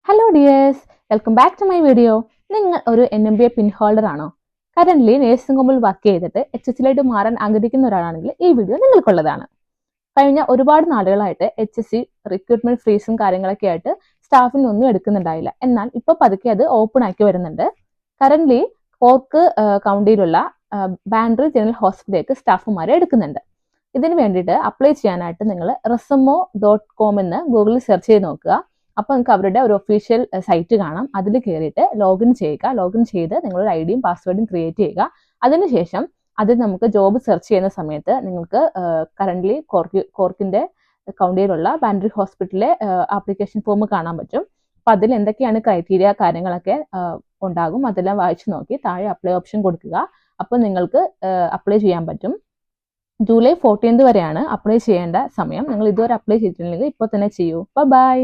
Hello dears, welcome back to my video. നിങ്ങൾ ഒരു NMBA pin holder ആണോ? Current nursing ഹോമിൽ വർക്ക് ചെയ്തിട്ട് HSയിലേക്ക് മാറാൻ ആഗ്രഹിക്കുന്ന ഒരാളാണെങ്കിൽ ഈ വീഡിയോ നിങ്ങൾക്കുള്ളതാണ്. കഴിഞ്ഞ ഒരുപാട് നാളുകളായിട്ട് HSC റിക്രൂട്ട്മെന്റ് ഫ്രീസും കാര്യങ്ങളൊക്കെ ആയിട്ട് സ്റ്റാഫിനെ ഒന്നും എടുക്കുന്നുണ്ടായില്ല. എന്നാൽ ഇപ്പോൾ പതുക്കെ അത് ഓപ്പൺ ആക്കി വരുന്നുണ്ട്. കറന്റ് കോർക്ക് കൗണ്ടിയിലുള്ള ബാൻഡ്രി ജനറൽ ഹോസ്പിറ്റലിലേക്ക് സ്റ്റാഫുമാരെ എടുക്കുന്നുണ്ട്. ഇതിന് വേണ്ടിയിട്ട് അപ്ലൈ ചെയ്യാനായിട്ട് നിങ്ങൾ resumo.com എന്ന് ഗൂഗിളിൽ സെർച്ച് ചെയ്ത് നോക്കുക. അപ്പോൾ നിങ്ങൾക്ക് അവരുടെ ഒരു ഒഫീഷ്യൽ സൈറ്റ് കാണാം. അതിൽ കയറിയിട്ട് ലോഗിൻ ചെയ്യുക. ലോഗിൻ ചെയ്ത് നിങ്ങളുടെ ഐഡിയും പാസ്വേഡും ക്രിയേറ്റ് ചെയ്യുക. അതിനുശേഷം അതിൽ നമുക്ക് ജോബ് സെർച്ച് ചെയ്യുന്ന സമയത്ത് നിങ്ങൾക്ക് കറന്റ് കോർക്കിന്റെ കൗണ്ടിയിലുള്ള ബാൻഡ്രി ഹോസ്പിറ്റലിലെ ആപ്ലിക്കേഷൻ ഫോം കാണാൻ പറ്റും. അപ്പോൾ അതിൽ എന്തൊക്കെയാണ് ക്രൈറ്റീരിയ കാര്യങ്ങളൊക്കെ ഉണ്ടാകും. അതെല്ലാം വായിച്ചു നോക്കി താഴെ അപ്ലൈ ഓപ്ഷൻ കൊടുക്കുക. അപ്പോൾ നിങ്ങൾക്ക് അപ്ലൈ ചെയ്യാൻ പറ്റും. ജൂലൈ 14 വരെയാണ് അപ്ലൈ ചെയ്യേണ്ട സമയം. നിങ്ങൾ ഇതുവരെ അപ്ലൈ ചെയ്തിട്ടുണ്ടെങ്കിൽ ഇപ്പോൾ തന്നെ ചെയ്യൂ. ബൈ.